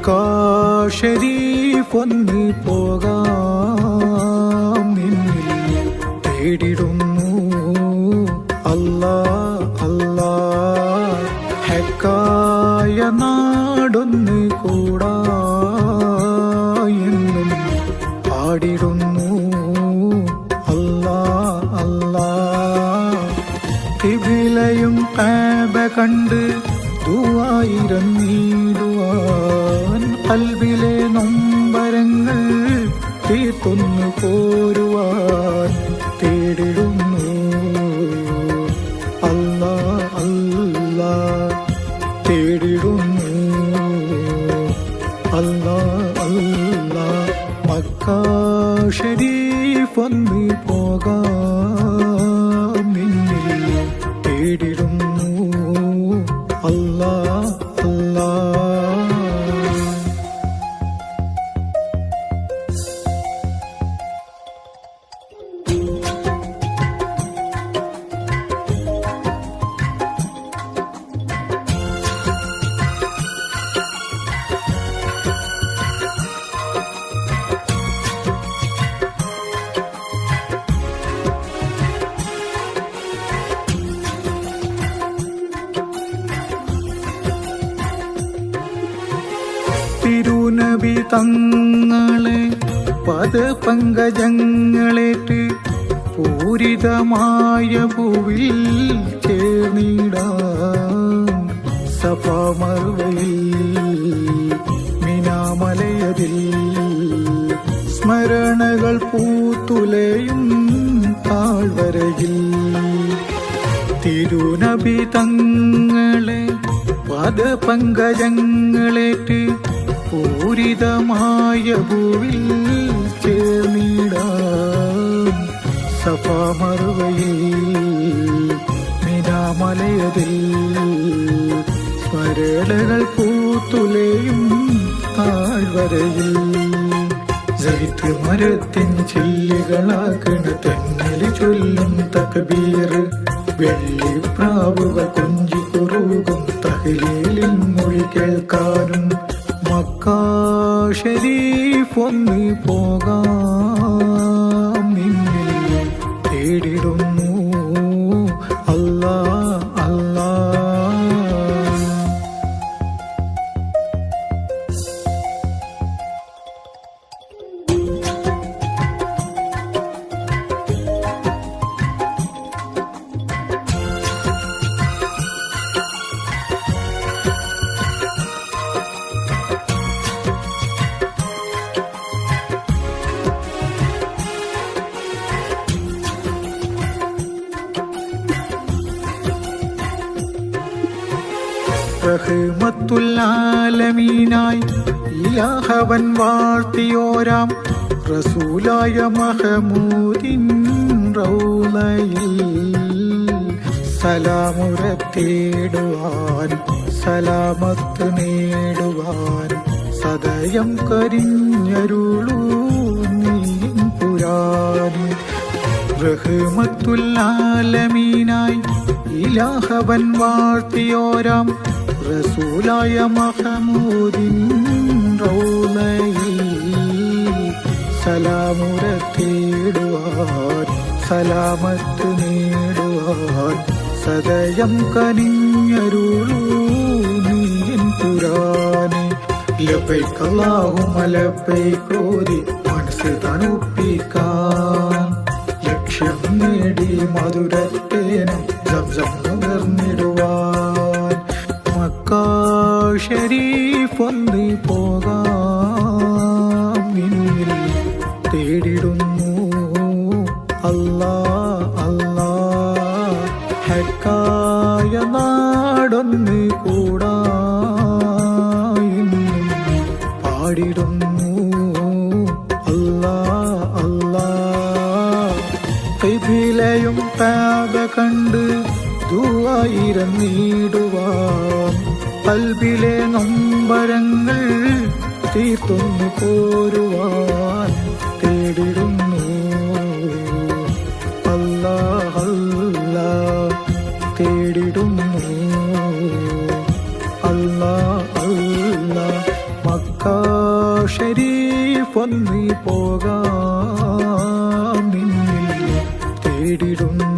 മക്കാ ഷരീഫൊന്ന് പോകാം നിന്നിൽ തേടിടുന്നു അല്ലാ അല്ലാ. ഹക്കായ നാടൊന്ന് കൂടാ എന്നും പാടിടുന്നു അല്ലാ അല്ലാ. ഖിബിലയും കഅബ കണ്ട് ദുആയിരന്നിടുവാൻ ഖൽബിലെ നൊമ്പരങ്ങൾ തീർത്തൊന്നു പോരുവാൻ തേടിടുന്നു അല്ലാ അല്ലാ. തേടിടുന്നു അല്ലാ അല്ലാ. മക്കാ ഷരീഫൊന്ന് പോകാം നിന്നിൽ തേടിടുന്നു അല്ലാ അല്ലാ. തിരുനബി തങ്ങളെ പദപങ്കജങ്ങളേറ്റ് പൂരിതമായ പൂവിൽ ചേർന്നിടാം സഫാ മർവയിൽ മിനാമലയതിൽ സ്മരണകൾ പൂത്തുലയും താഴ്വരയിൽ. തിരുനബി തങ്ങളെ പദപങ്കജങ്ങളേറ്റ് പൂരിതമായ ഭൂവിൽ ചേർന്നിടാം സഫാ മർവയിൽ മിനാമലയതിൽ സ്മരണകൾ പൂത്തുലയും താഴ്വരയിൽ. സൈത്ത് മരത്തിൻ ചില്ലുകളാക്കണ തെന്നല് ചൊല്ലും തക്ബീർ വെള്ളിപ്രാവുകൾ കൊഞ്ചിക്കുറുകും തഹ്ലീലിൻ മൊഴി കേൾക്കാനും മക്കാ ഷരീഫൊന്ന് പോകാം നിന്നിൽ തേടിടുന്നു അല്ലാ അല്ലാ. റഹ്മത്തുൽ ആലമീനായി ഇലാഹവൻ വാഴ്ത്തിയോരാം റസൂലായ മഹമൂദിൻ റൗളയിൽ സലാമുറത്തേടുവാൻ സലാമത്ത് നേടുവാൻ സദയം കരിഞ്ഞരുളൂ നീൻ പുരാന്. റഹ്മത്തുൽ ആലമീനായി ഇലാഹവൻ വാഴ്ത്തിയോരാം റസൂലായ മഹമൂദിൻ റൗളയിൽ സലാമുറത്തേടുവാൻ സലാമത്ത് നേടുവാൻ സദയം കനിഞ്ഞരുളൂ നീൻ പുരാന്. ലബൈക അല്ലാഹുമ്മ ലബൈക ഓതി മനസ്സ് തണുപ്പിക്കാൻ ലക്ഷ്യം നേടി മധുരത്തേനും സംസം നുകർന്നിടുവാൻ മക്കാ ഷരീഫൊന്ന് പോകാം നിന്നിൽ തേടിടുന്നു അല്ലാ അല്ലാ. ഹക്കായ നാടൊന്ന് കൂടാ എന്നും പാടിടുന്നു അല്ലാ അല്ലാ. ഖിബിലയും കഅബ കണ്ട് ദുആയിരന്നിടുവാൻ ഖൽബിലെ നൊമ്പരങ്ങൾ തീർത്തൊന്നു പോരുവാൻ തേടിടുന്നു അല്ലാ അല്ലാ. തേടിടുന്നു അല്ലാ അല്ലാ. മക്ക ഷരീഫ് ഒന്നീ പോകാം നിന്നിൽ തേടിടുന്നു